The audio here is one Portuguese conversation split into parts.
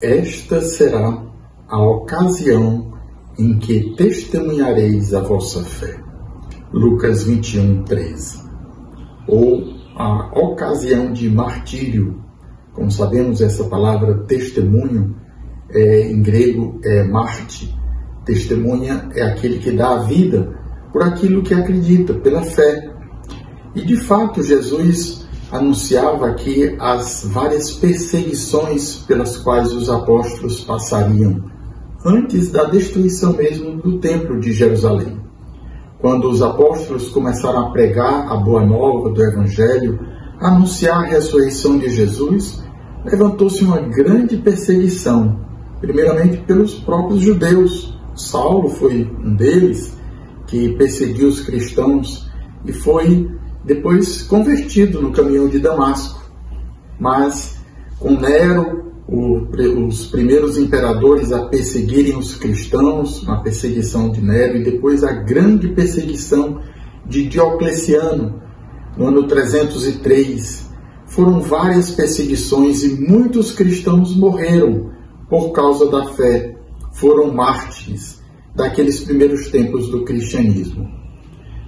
Esta será a ocasião em que testemunhareis a vossa fé. Lucas 21:13. Ou a ocasião de martírio. Como sabemos, essa palavra testemunho em grego é marte. Testemunha é aquele que dá a vida por aquilo que acredita, pela fé. E de fato, Jesus anunciava aqui as várias perseguições pelas quais os apóstolos passariam, antes da destruição mesmo do templo de Jerusalém. Quando os apóstolos começaram a pregar a boa nova do Evangelho, a anunciar a ressurreição de Jesus, levantou-se uma grande perseguição, primeiramente pelos próprios judeus. Saulo foi um deles que perseguiu os cristãos e foi depois convertido no caminho de Damasco. Mas com Nero, os primeiros imperadores a perseguirem os cristãos, na perseguição de Nero, e depois a grande perseguição de Diocleciano, no ano 303, foram várias perseguições e muitos cristãos morreram por causa da fé, foram mártires daqueles primeiros tempos do cristianismo.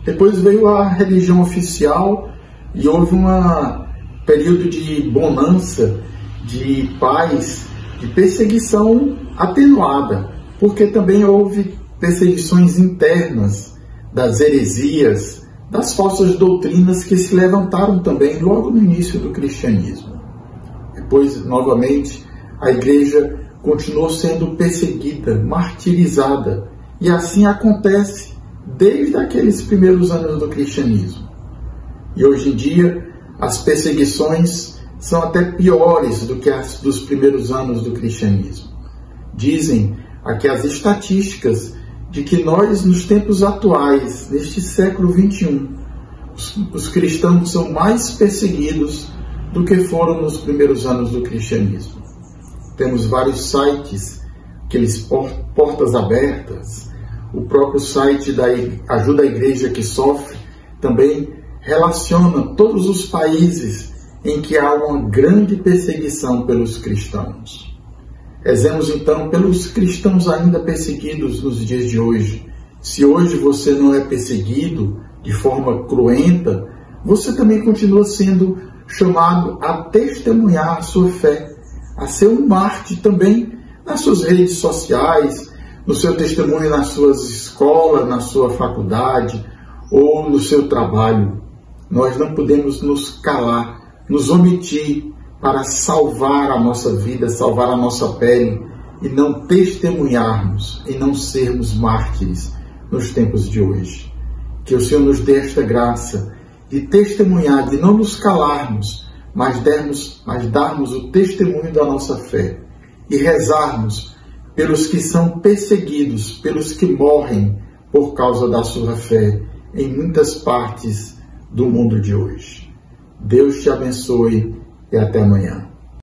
Depois veio a religião oficial e houve um período de bonança, de paz, de perseguição atenuada, porque também houve perseguições internas das heresias, das falsas doutrinas que se levantaram também logo no início do cristianismo. Depois, novamente, a igreja continuou sendo perseguida, martirizada, e assim acontece desde aqueles primeiros anos do cristianismo. E hoje em dia, as perseguições são até piores do que as dos primeiros anos do cristianismo. Dizem aqui as estatísticas de que nós, nos tempos atuais, neste século XXI, os cristãos são mais perseguidos do que foram nos primeiros anos do cristianismo. Temos vários sites, aqueles portas abertas. O próprio site da Ajuda à Igreja que Sofre também relaciona todos os países em que há uma grande perseguição pelos cristãos. Rezemos então pelos cristãos ainda perseguidos nos dias de hoje. Se hoje você não é perseguido de forma cruenta, você também continua sendo chamado a testemunhar a sua fé, a ser um mártir também nas suas redes sociais, no seu testemunho nas suas escolas, na sua faculdade ou no seu trabalho. Nós não podemos nos calar, nos omitir para salvar a nossa vida, salvar a nossa pele e não testemunharmos e não sermos mártires nos tempos de hoje. Que o Senhor nos dê esta graça de testemunhar, de não nos calarmos, mas darmos o testemunho da nossa fé e rezarmos pelos que são perseguidos, pelos que morrem por causa da sua fé em muitas partes do mundo de hoje. Deus te abençoe e até amanhã.